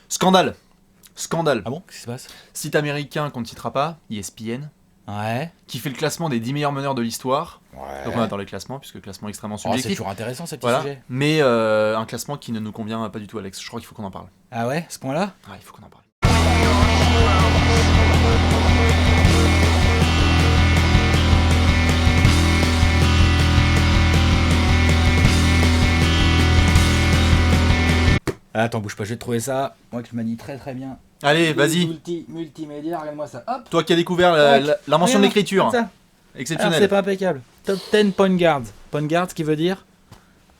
Scandale. Scandale. Ah bon, qu'est-ce qui se passe? Site américain qu'on ne citera pas, ESPN, Ouais. qui fait le classement des 10 meilleurs meneurs de l'histoire. Ouais. Donc on attend les classements, puisque le classement est extrêmement Oh, c'est subjectif. toujours intéressant ces petits Voilà. sujets. Mais un classement qui ne nous convient pas du tout, Alex. Je crois qu'il faut qu'on en parle. Ah ouais, à ce point-là? Ah, il faut qu'on en parle. Ah, attends, bouge pas, je vais te trouver ça. Moi que je manie très très bien. Allez, vas-y. Multimédia, regarde-moi ça. Hop. Toi qui as découvert l'invention de l'écriture. Alors, Exceptionnel. c'est pas impeccable. Top 10 point guard. Point guard, ce qui veut dire?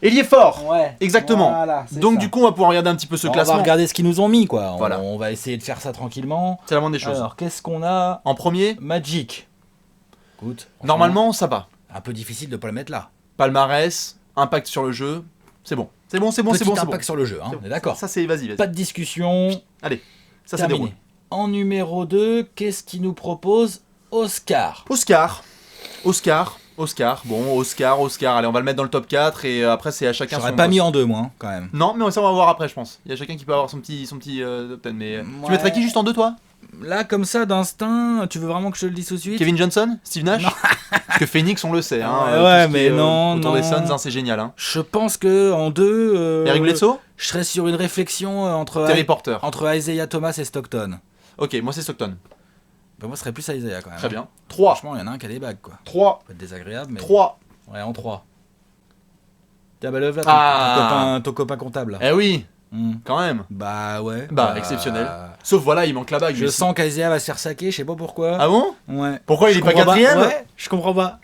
Ailier fort. Ouais. Exactement. Voilà, c'est Donc ça. du coup, on va pouvoir regarder un petit peu ce On va classement. regarder ce qu'ils nous ont mis, quoi. Voilà. On va essayer de faire ça tranquillement. C'est la moindre des choses. Alors, qu'est-ce qu'on a? En premier, Magic. Écoute, franchement, normalement, ça va. un peu difficile de pas le mettre là. Palmarès, impact sur le jeu. C'est bon. C'est bon, c'est bon, Petit c'est bon, c'est impact bon. sur le jeu, hein, C'est on bon. est d'accord. Ça, c'est vas-y. Pas de discussion. Allez, ça Terminé. déroule. En numéro 2, qu'est-ce qu'il nous propose? Oscar. Oscar. Bon, Oscar. Allez, on va le mettre dans le top 4 et après, c'est à chacun J'aurais son pas poste. mis en 2, moi, hein, quand même. Non, mais ça, on va voir après, je pense. Il y a chacun qui peut avoir son petit top 10. Mais Ouais. tu mettrais qui juste en 2, toi? Là, comme ça, d'instinct, tu veux vraiment que je te le dise tout de suite? Kevin Johnson? Steve Nash? Non. Parce que Phoenix, on le sait. Hein, Ouais, tout ce qui mais est, non, autour des non. Suns, hein, c'est génial. Hein. Je pense que en 2, Eric Bledsoe? je serais sur une réflexion Terry Porter. entre Isaiah Thomas et Stockton. Ok, moi, c'est Stockton. Ben, moi, ce serait plus Isaiah quand même. Très bien. 3. Franchement, il y en a un qui a des bagues, quoi. 3. Ça peut être désagréable, mais. 3. Ouais, en 3. Tiens, bah, lève là, Ah. ton copain comptable. Là. Eh oui, Hmm. quand même. Bah ouais. Bah, exceptionnel. Sauf voilà, il manque la bague. Je lui. sens qu'Isaiah va se faire saquer, je sais pas pourquoi. Ah bon? Ouais. Pourquoi il Je est pas comprends quatrième? Ouais, je comprends pas.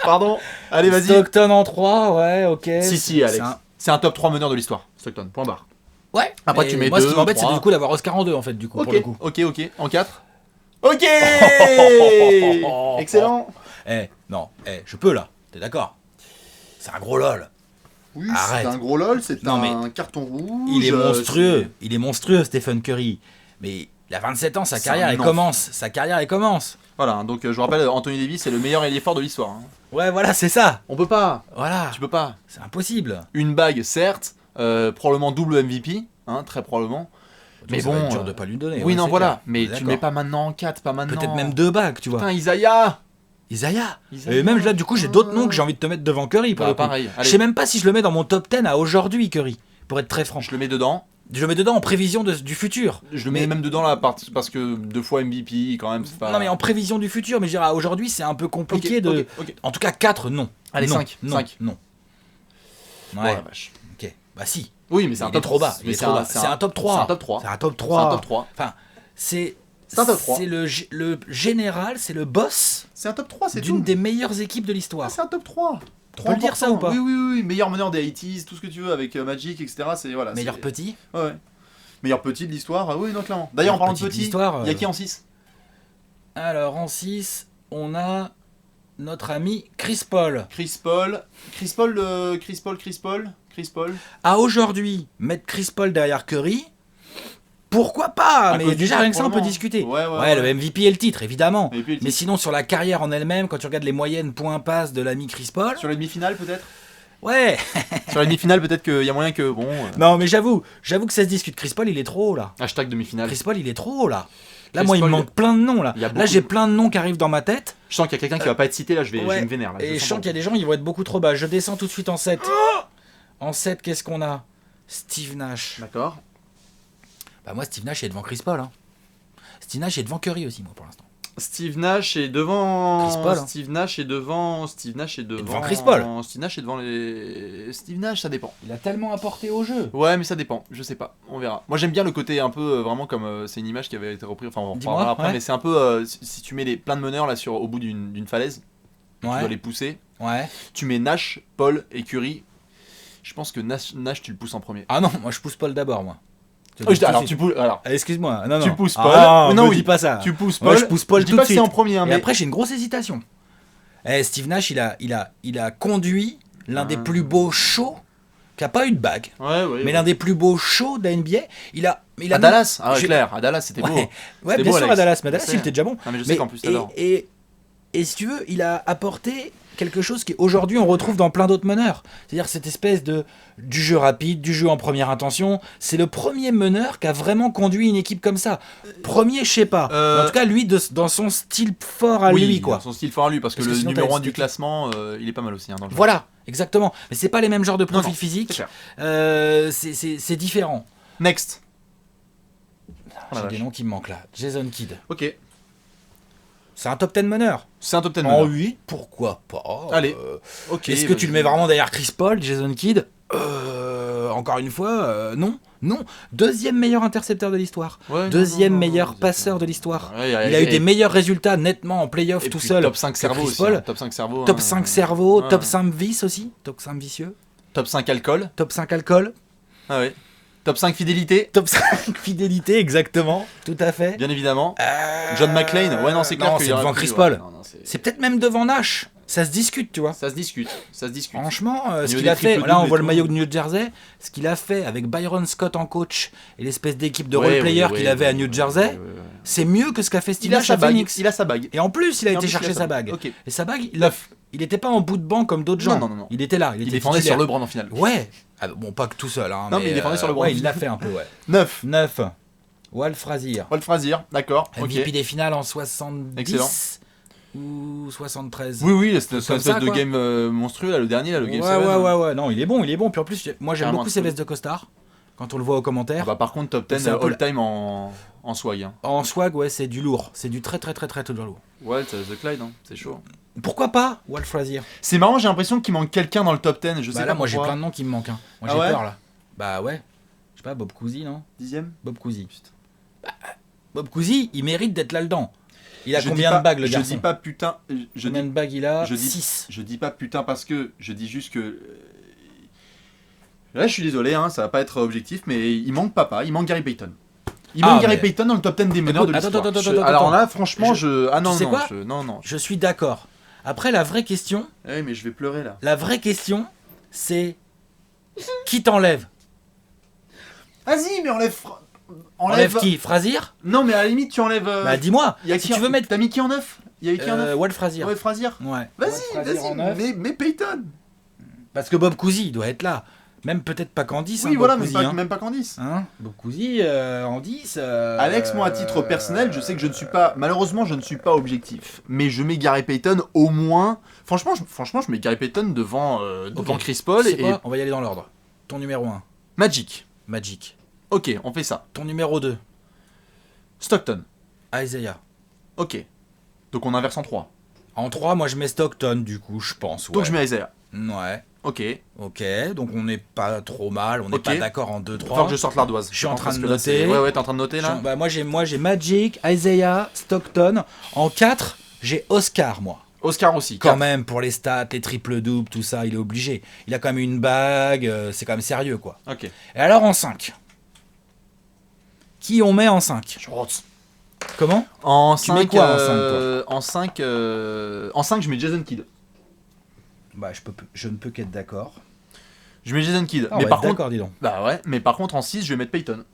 Pardon. Allez, vas-y. Stockton en 3, ouais, ok. Si, Alex. C'est un- C'est un top 3 meneur de l'histoire. Stockton, point barre. Ouais. Après, mais tu mets moi, ce deux, qui m'embête, c'est trois. du coup d'avoir Oscar en 2, en fait, du coup, pour le coup. Ok. En 4. Ok. Excellent. Non, je peux là, t'es d'accord? C'est un gros lol. Oui, Arrête. c'est un gros lol, c'est Non, un carton rouge. Il est monstrueux, Stephen Curry. Mais il a 27 ans, sa C'est carrière, un elle enfant. commence. Voilà, donc je vous rappelle, Anthony Davis, c'est le meilleur ailier fort de l'histoire. Hein. Ouais, voilà, c'est ça. On peut pas. Voilà. Tu peux pas. C'est impossible. Une bague, certes. Probablement double MVP. Hein, très probablement. Mais Ça va bon. être dur de pas lui donner. Oui, ouais, non, c'est voilà. clair. Mais tu le D'accord. mets pas maintenant en 4, pas maintenant. Peut-être même 2 bagues, tu vois. Putain, Isaiah. Isaiah. Isaiah. Et même là, du coup, j'ai d'autres noms que j'ai envie de te mettre devant Curry. Pour Bah, le coup. pareil. Je Allez, sais même pas si je le mets dans mon top 10 à aujourd'hui, Curry. Pour être très franc. je le mets dedans. Je le mets dedans en prévision du futur. Je le mets même dedans là parce que 2 fois MVP quand même c'est pas. Non, mais en prévision du futur. Mais je dirais, aujourd'hui, c'est un peu compliqué de. Ok. En tout cas, 4, non. Allez, non, 5. Non. 5. Non. Oh Ouais. la vache. Ok. Bah si. Oui, mais c'est un Il est top trop bas. mais C'est un top 3. C'est un top 3. C'est un top C'est 3. un top 3. Enfin, c'est un top 3. C'est le général, c'est le boss C'est un top 3, c'est d'une tout. des meilleures équipes de l'histoire. Ah, c'est un top 3. On peut le dire ça ou pas? Oui, meilleur meneur des 80s, tout ce que tu veux avec Magic, etc. C'est voilà. Meilleur c'est- petit. Ouais. Meilleur petit de l'histoire. Oui, non, clairement. D'ailleurs, en parlant de Petit de petit, l'histoire, il y a qui en 6? Alors en 6, on a notre ami Chris Paul. Chris Paul. Chris Paul. À aujourd'hui, mettre Chris Paul derrière Curry, pourquoi pas? À Mais cause du déjà titre, rien que ça, on peut probablement. discuter. Ouais. Le MVP et le titre, évidemment. Et puis, Mais sinon, sur la carrière en elle-même, quand tu regardes les moyennes points-passes de l'ami Chris Paul, sur les demi-finales peut-être. ouais. Sur les demi-finales peut-être qu'il y a moyen que bon. Non, mais j'avoue que ça se discute. Chris Paul, il est trop haut là. Hashtag demi-finale. Chris Paul, il est trop haut là. Là, Chris moi, il me Paul, manque plein de noms là. il y a Là, beaucoup j'ai de- plein de noms qui arrivent dans ma tête. Je sens qu'il y a quelqu'un qui va pas être cité là. Je vais me vénère là. Et je sens qu'il y a des gens, ils vont être beaucoup trop bas. Je descends tout de suite en 7. En 7, qu'est-ce qu'on a? Steve Nash. D'accord. Bah, moi, Steve Nash est devant Chris Paul. Hein. Steve Nash est devant Curry aussi, moi, pour l'instant. Steve Nash est devant. Chris Paul, hein. Steve Nash est devant. devant Chris Paul. Steve Nash est devant les. Steve Nash, ça dépend. Il a tellement apporté au jeu. Ouais, mais ça dépend. Je sais pas. On verra. Moi, j'aime bien le côté un peu vraiment comme c'est une image qui avait été reprise. Enfin, on en Dis-moi, reparlera après, ouais. mais c'est un peu si tu mets plein de meneurs là au bout d'une falaise, tu dois les pousser. Ouais. Tu mets Nash, Paul et Curry. Je pense que Nash tu le pousses en premier. Ah non, moi, je pousse Paul d'abord, moi. Alors tu pousses. Alors. Excuse-moi. Non, non. Tu pousses Paul. Ah, Non, me oui. dis pas ça. Tu pousses Moi, Paul. je pousse Paul je dis tout pas de que c'est suite. en premier, hein, Et mais après, j'ai une grosse hésitation. Steve Nash, il a conduit l'un des plus beaux shows qui a pas eu de bague, ouais. mais l'un des plus beaux shows de la NBA. Il a À Dallas, ah ouais, j'ai- clair, à Dallas c'était beau. Ouais, C'était bien beau, sûr Alex. à Dallas, mais à Dallas Je sais. il était déjà bon. Ah, mais je sais qu'en plus, t'adores. et Et si tu veux, il a apporté quelque chose qu'aujourd'hui on retrouve dans plein d'autres meneurs. C'est-à-dire cette espèce du jeu rapide, du jeu en première intention. C'est le premier meneur qui a vraiment conduit une équipe comme ça. Premier, je sais pas. En tout cas, lui, dans son style fort à oui, lui, quoi. son style fort à lui, parce que le sinon, numéro t'as 1 du expliqué. classement, il est pas mal aussi. Hein, dans le jeu. Voilà, exactement. Mais c'est pas les mêmes genres de profils non, physiques. c'est clair. C'est différent. Next. Oh la J'ai des vache. noms qui me manquent là. Jason Kidd. Ok, C'est un top 10 meneur. c'est un top 10 En meneur. 8, pourquoi pas. Allez. Ok. Est-ce que tu le mets vraiment derrière Chris Paul, Jason Kidd Encore une fois, non. Non. Deuxième meilleur intercepteur de l'histoire. Ouais, Deuxième non, meilleur non, passeur de l'histoire. Ouais, Il a eu des meilleurs résultats nettement en playoff et tout puis seul. Top 5 cerveau Chris aussi. Paul. Hein, top 5 cerveau. Top hein. 5 cerveau, Ouais. top 5 vice aussi. Top 5 vicieux. Top 5 alcool. Top 5 alcool. Ah ouais. Top 5 fidélité. Top 5 fidélité, exactement. Tout à fait. Bien évidemment. John McClane. Ouais, non, c'est clair. Non, qu'il c'est y aurait devant pu, Chris ouais. Paul. Non, non, C'est peut-être même devant Nash. Ça se discute, tu vois. Ça se discute. Ça se discute. Franchement, ce Niveau qu'il des a fait, triples là on doubles voit et le tout. maillot de New Jersey, ce qu'il a fait avec Byron Scott en coach et l'espèce d'équipe de Ouais, role-player ouais, qu'il ouais, avait à ouais, New ouais, Jersey, ouais, ouais, ouais. c'est mieux que ce qu'a fait Steve Il a Nash sa à bague. Phoenix. Il a sa bague. Et en plus, il a Et en été plus, il a chercher sa sa bague. bague. Ok. Et sa bague, Neuf. il était pas en bout de banc comme d'autres gens. Non, non, non. Il était là. Il était défendait titulaire. sur le bras en finale. Ouais. Ah, bon, pas que tout seul. Hein, Non, mais il défendait sur le bras. Ouais, il l'a fait un peu, ouais. 9. 9. Walt Frazier. Paul Frazier. D'accord. MVP Ok. des finales en 70 Excellent. ou 73. Oui, oui, c'était une Comme espèce ça, de quoi. game monstrueux, là, le dernier, là, le game Ouais, 7. ouais. Non, il est bon. Puis en plus, moi j'aime Carrément beaucoup un ses truc. vestes de costard. Quand on le voit aux Ah commentaires. bah, par contre, top 10 C'est un peu all-time en swag. Hein. En swag, ouais, c'est du lourd. C'est du très lourd. Walt, The Clyde, hein, c'est chaud. Pourquoi pas Walt Frazier? C'est marrant, j'ai l'impression qu'il manque quelqu'un dans le top 10. Je sais Bah pas là, moi j'ai pourquoi. plein de noms qui me manquent. Hein. Moi Ah j'ai ouais peur là. Bah ouais. Je sais pas, Bob Cousy, non? 10ème. Bob Cousy. Bob Cousy, il mérite d'être là-dedans. Il a Je combien dis pas- de bagues le Je garçon? dis pas putain. Je Combien dis, de bagues il a? je dis- 6. je dis pas putain parce que. Je dis juste que. Là, je suis désolé, hein, ça va pas être objectif, mais il manque papa, il manque Gary Payton. Il manque Gary mais- Payton dans le top 10 des meneurs de Écoute, l'histoire. attends, Alors attends. là, franchement, je. Ah non, Tu sais non, quoi non. Je suis d'accord. Après, la vraie question, Eh, mais je vais pleurer là. c'est qui t'enlève? Vas-y, mais enlève. Enlève qui? Frazier? Non, mais à la limite, tu enlèves. Bah dis-moi. y a Si qui tu veux mettre T'as mis qui en 9? Il y a eu qui en 9? Walt Frazier. Ouais, Frazier. Ouais. Vas-y, Walt Frazier en neuf. mais Payton. Parce que Bob Cousy doit être là. Même peut-être pas qu'en 10. Oui, hein, voilà, Bob même Cousy, pas, hein. même pas Candice. Hein, Bob Cousy en 10. Alex, moi à titre personnel, je sais que je ne suis pas, malheureusement, je ne suis pas objectif, mais je mets Gary Payton au moins. Franchement, je mets Gary Payton devant Ok. Chris Paul Tu sais et quoi On va y aller dans l'ordre. Ton numéro 1, Magic. Magic. Ok, on fait ça. Ton numéro 2, Stockton. Isaiah. Ok. Donc on inverse en 3. En 3, moi je mets Stockton du coup, je pense. Donc ouais. je mets Isaiah. Ouais. Ok. Ok, donc on n'est pas trop mal, on n'est Ok. pas d'accord en 2-3. Faut que je sorte l'ardoise. Je suis en pense, train parce de que là, c'est- noter. Ouais, t'es en train de noter là. Bah, moi j'ai Magic, Isaiah, Stockton. En 4, j'ai Oscar, moi. Oscar aussi. Quand quatre. même, pour les stats, les triples-doubles, tout ça, il est obligé. Il a quand même une bague, c'est quand même sérieux, quoi. Ok. Et alors en 5 qui on met en 5? Comment? En Tu mets 5, quoi en cinq, en 5, je mets Jason Kidd. Bah je ne peux qu'être d'accord. Je mets Jason Kidd. Ah, mais on va par être contre, d'accord, dis donc. bah ouais, mais par contre en 6, je vais mettre Payton.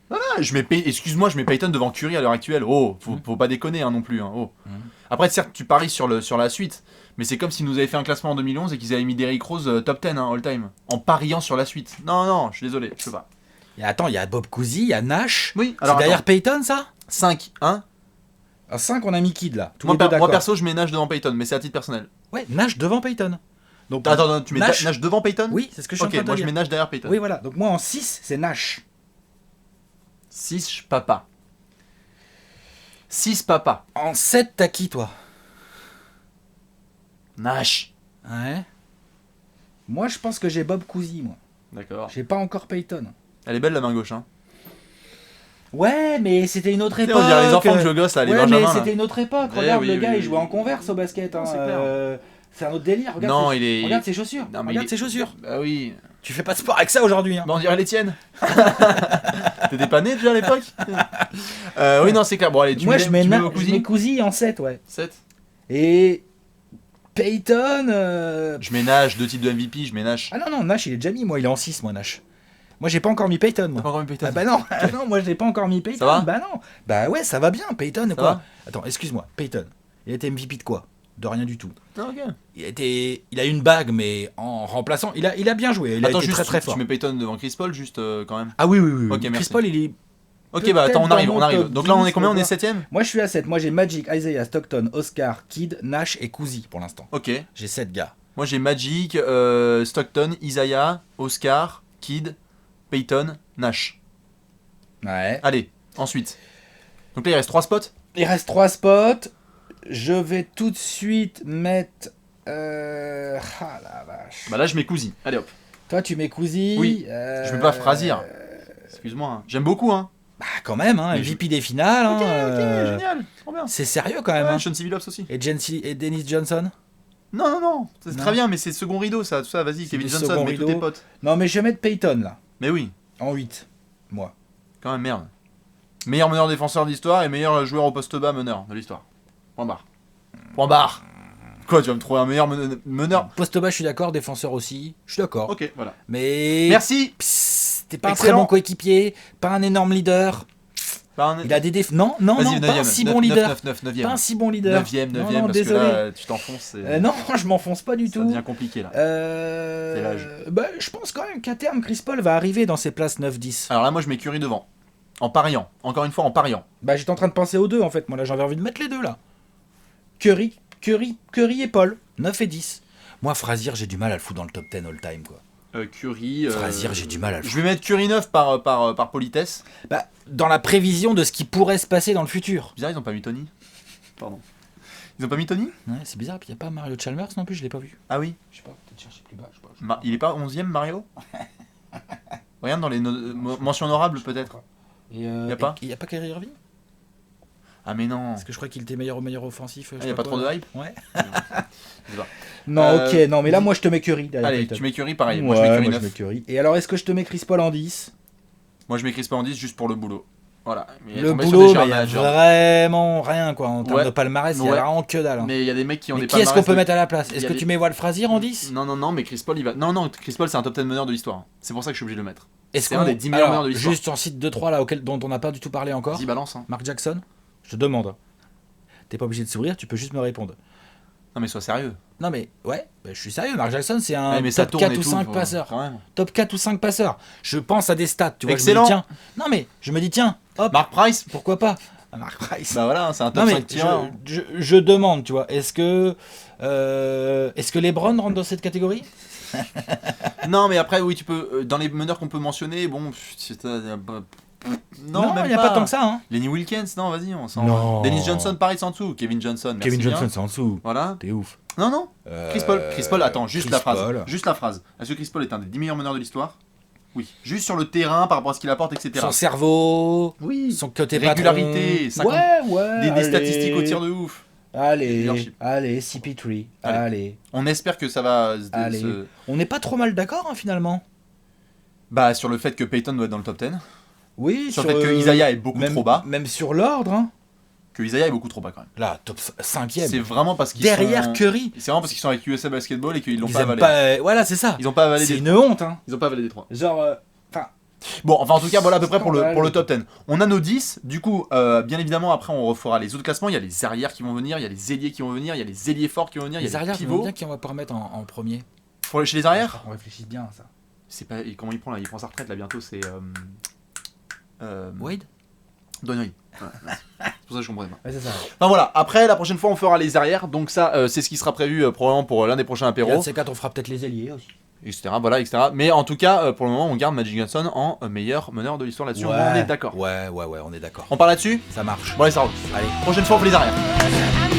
Voilà, excuse-moi, je mets Payton devant Curry à l'heure actuelle. Oh, faut pas déconner hein, non plus. Hein. Oh. Après, certes, tu paries sur la suite, mais c'est comme s'ils nous avaient fait un classement en 2011 et qu'ils avaient mis Derrick Rose top 10 hein, all time, en pariant sur la suite. Non, je suis désolé, je peux pas. Et attends, il y a Bob Cousy, il y a Nash. Oui, C'est alors derrière attends. Payton, ça? 5, hein. À 5, on a mis Kidd, là. Tous Moi, les deux moi d'accord. perso, je mets Nash devant Payton, mais c'est à titre personnel. Ouais, Nash devant Payton. Donc, Attends, tu mets Nash. Nash devant Payton? Oui, c'est ce que je suis Ok, en train de moi te je mets dire. Nash derrière Payton. Oui, voilà. Donc moi en 6, c'est Nash. 6, papa. 6, papa. En 7, t'as qui, toi? Nash. Ouais. Moi, je pense que j'ai Bob Cousy, moi. D'accord. J'ai pas encore Payton. Elle est belle la main gauche, hein. Ouais, mais c'était une autre Tu sais, époque. on dirait les enfants que je gosse là, les Ouais, Benjamins. mais là. c'était une autre époque. Ouais, Regarde, oui, le oui, gars, oui, il jouait oui. en Converse au basket. Hein. C'est clair. C'est un autre délire. Regarde, Non, il est. regarde ses chaussures. Non, mais Regarde il est- ses chaussures. Bah oui. Tu fais pas de sport avec ça aujourd'hui. Hein. Bah, on dirait les tiennes. T'étais pas né déjà à l'époque? Oui, non, c'est clair. Bon, allez, tu Moi, mets, je mets, tu mets je Cousy mets Cousy en 7, ouais. 7. Et Payton. Je mets Nash, 2 titres de MVP, je mets Nash. Ah non, Nash, il est déjà mis. Moi, il est en 6, moi, Nash. Moi, j'ai pas encore mis Payton, moi. T'as pas encore mis Payton? Ah bah non, non, moi, je l'ai pas encore mis Payton. Ça va Bah non. Bah ouais, ça va bien, Payton, Ça quoi. va Attends, excuse-moi, Payton. Il a été MVP de quoi? de rien du tout. Ah, ok. Il a une bague, mais en remplaçant, il a bien joué. Il a Attends, été juste, très très fort. tu mets Payton devant Chris Paul, juste quand même. Ah oui, oui, oui. Ok, Chris merci. Paul, il est. Ok, bah attends, on Peut-être arrive, dans on mon arrive. top Donc là, on est 10, combien? On est voilà. 7ème? Moi, je suis à 7. Moi, j'ai Magic, Isaiah, Stockton, Oscar, Kidd, Nash et Cousy pour l'instant. Ok. J'ai 7 gars. Moi, j'ai Magic, Stockton, Isaiah, Oscar, Kidd, Payton, Nash. Ouais. Allez, ensuite. Donc là, il reste 3 spots. Il reste 3 spots. Je vais tout de suite mettre. Ah la vache. Bah là, je mets Cousy. Allez hop. Toi, tu mets Cousy. Oui. Je mets pas Frazier. Excuse-moi. Hein. J'aime beaucoup, hein. Bah, quand même, hein. Mais MVP des finales. Ok, hein, génial. Trop bien. C'est sérieux quand même. Ouais, hein. Sean Billups aussi. Et Dennis Johnson. Non. C'est Non. très bien, mais c'est second rideau, ça. Tout ça, vas-y, C'est Kevin du Johnson, second mets tous rideau. tes potes. Non, mais je vais mettre Payton là. Mais oui, En 8. Moi. quand même, merde. Meilleur meneur défenseur de l'histoire et meilleur joueur au poste bas meneur de l'histoire. Point barre. Point barre. Quoi, tu vas me trouver un meilleur meneur? Poste bas, je suis d'accord. Défenseur aussi. Je suis d'accord. Ok, voilà. Mais. Merci. T'es pas un très Excellent. bon coéquipier. Pas un énorme leader. Il a des défauts. Non, Vas-y, pas un si bon leader. 9ème. Pas un si bon leader. 9ème, Non, parce désolé. que là, tu t'enfonces. Non, je m'enfonce pas du Ça tout. devient compliqué, là. C'est l'âge. Bah, je pense quand même qu'à terme, Chris Paul va arriver dans ses places 9-10. Alors là, moi, je mets Curry devant. En pariant. Encore une fois, en pariant. Bah, j'étais en train de penser aux deux en fait. Moi, là, j'avais envie de mettre les deux là. Curry et Paul, 9 et 10. Moi, Frazier, j'ai du mal à le foutre dans le top 10 all-time quoi. Curry. Frazier, j'ai du mal à le Je vais mettre Curry 9 par politesse. Bah, dans la prévision de ce qui pourrait se passer dans le futur. Bizarre, ils ont pas mis Tony. Pardon. Ils ont pas mis Tony? Ouais, c'est bizarre, puis il n'y a pas Mario Chalmers non plus, je l'ai pas vu. Ah oui. Je sais pas, peut-être chercher plus bas. Je sais pas. Il est pas 11ème, Mario? Regarde dans les mentions honorables, peut-être. Et Y a pas Il n'y a pas Kyrie Irving? Ah, mais non. Parce que je crois qu'il était meilleur offensif. Il y a pas trop de hype? Ouais. Je sais pas. Non, ok, non, mais là, moi, je te mets Curry. derrière Allez, Payton. tu mets Curry pareil. Ouais, Moi, je mets Curry moi, 9. je mets Curry. Et alors, est-ce que je te mets Chris Paul en 10? Moi, je mets Chris Paul en 10 juste pour le boulot. Voilà. Mais il est Le tombé sur boulot, des bah, il y a managers. vraiment rien, quoi. En termes Ouais. de palmarès, il y a Ouais. vraiment que dalle. Hein. Mais il y a des mecs qui ont Mais des qui est-ce qu'on palmarès peut de- mettre à la place? il Est-ce y a que des- tu mets Walt Frazier en 10? Non, mais Chris Paul, il va. Non, Chris Paul, c'est un top 10 meneur de l'histoire. C'est pour ça que je suis obligé de le mettre. Est-ce C'est un des 10 meilleurs meneurs de l'histoire. Juste en cite 2-3 là, dont on n'a pas du tout parlé encore. Vas-y, balance. Hein. Mark Jackson? Je te demande. T'es pas obligé de sourire, tu peux juste me répondre. Non, mais sois sérieux. Non mais, ouais, bah, je suis sérieux. Mark Jackson, c'est un Ouais, mais ça top tourne 4 et ou tout, 5 faut- passeurs. Quand même. Top 4 ou 5 passeurs. Je pense à des stats, tu vois. Excellent. Je me dis, tiens. Non mais, je me dis, tiens, hop, Mark Price. pourquoi pas? Mark Price. Bah voilà, c'est un Non top mais 5 tireur. je demande, tu vois, est-ce que LeBron rentre dans cette catégorie? Non, mais après, oui, tu peux. Dans les meneurs qu'on peut mentionner, bon. Non, même il n'y a pas tant que ça. Hein. Lenny Wilkins, non, vas-y, on s'en. Non. Dennis Johnson, pareil, c'est en dessous. Kevin Johnson, merci Kevin bien. Johnson, c'est en dessous. Voilà. T'es ouf. Non. Chris Paul, attends, juste Chris la phrase. Paul. Juste la phrase. Est-ce que Chris Paul est un des 10 meilleurs meneurs de l'histoire? Oui. Juste sur le terrain, par rapport à ce qu'il apporte, etc. Son cerveau, Oui. son côté Régularité, patron. 50 Ouais, Des allez. statistiques au tir de ouf. Allez, Leadership. allez, CP3. Allez. Allez. On espère que ça va Allez. se- On n'est pas trop mal d'accord, hein, finalement. Bah, sur le fait que Payton doit être dans le top 10. Oui, Sur le fait que Isaiah est beaucoup même, trop bas. Même sur l'ordre, hein. Que Isaiah est beaucoup trop bas quand même. Là, top 5ème. C'est vraiment parce qu'ils Derrière sont... Curry. C'est vraiment parce qu'ils sont avec USA Basketball et qu'ils l'ont Ils pas aiment avalé. pas... Voilà, c'est ça. Ils ont pas avalé C'est des... une honte, hein. Ils ont pas avalé des 3. Genre, Bon, enfin en tout cas, voilà à peu près pour le Scandale. top 10. On a nos 10. Du coup, bien évidemment, après on refera les autres classements. Il y a les arrières qui vont venir, il y a les ailiers qui vont venir, il y a les ailiers forts qui vont venir, il y les a les arrières, je pivots. bien qu'on va pas remettre en premier. Chez les arrières, On réfléchit bien à ça. c'est pas... et comment il prend là? Il prend sa retraite là bientôt, c'est... Wade? Donnery. Ouais, merci. C'est pour ça que je comprenais pas. Ouais, c'est ça. Enfin voilà, après la prochaine fois on fera les arrières. Donc ça, c'est ce qui sera prévu probablement pour l'un des prochains Et un apéros. de ces quatre, on fera peut-être les ailiers aussi. Etc. Voilà, etc. Mais en tout cas, pour le moment, on garde Magic Johnson en meilleur meneur de l'histoire là-dessus. On est d'accord. Ouais, on est d'accord. On part là-dessus? Ça marche. Bon allez, ça roule. Allez. Prochaine fois on fait les arrières. I